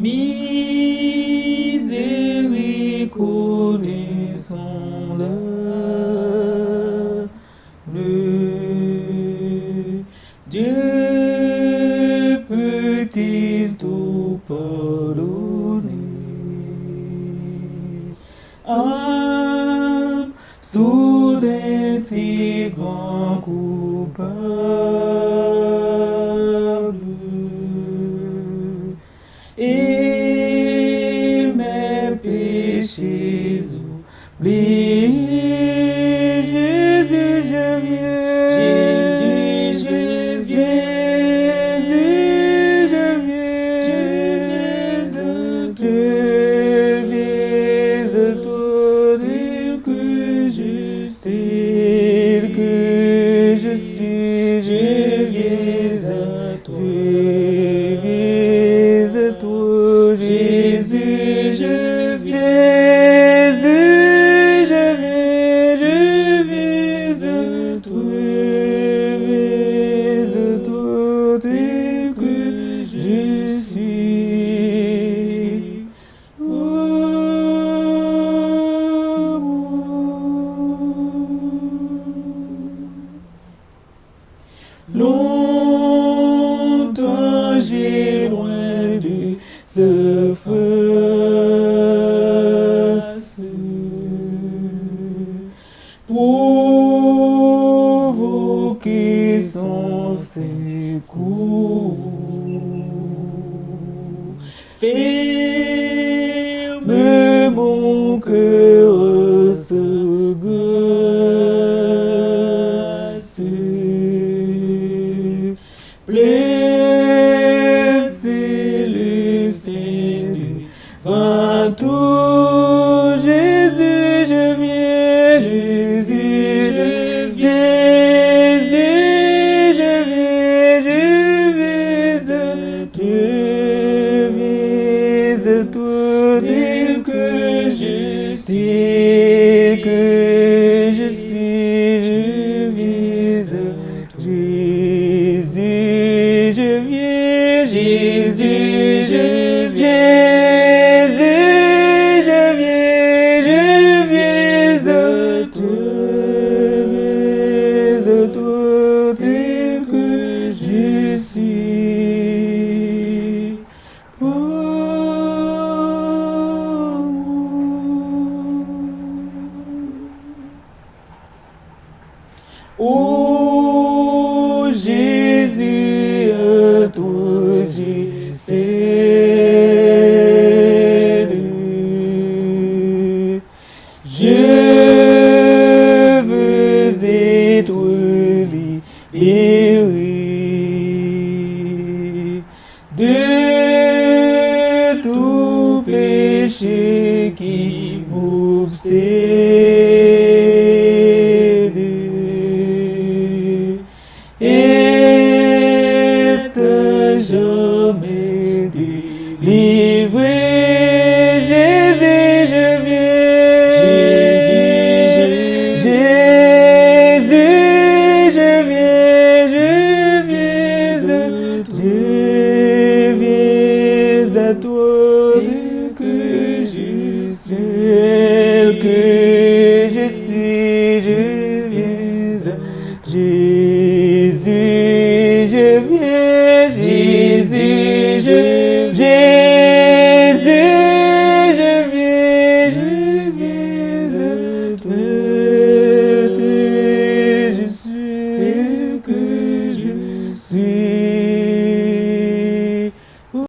Miséricorde, connaissons-le. Le Dieu peut-il tout pardonner? Ah, soudain si grand coupable, et mes péchés oubliés. Jésus, je viens. Jésus, je viens. Jésus, je viens. Je viens à toi, dire que je sais que je suis. Je viens à toi. Jésus, je viens, Jésus, je viens à toi, tel que je suis. Longtemps j'ai loin de ce face provoquer son secours. Ferme mon cœur ce grâce. Blessez le Seigneur devant tout. Jésus, je viens. Jésus, je viens. Jésus, je viens à toi, dire que je sais que je suis. Je viens à toi. Jésus, je viens, Jésus, je viens, Jésus, je viens à toi, tel que je suis. Oh Jésus, à toi j'essaie. Je veux être libéré.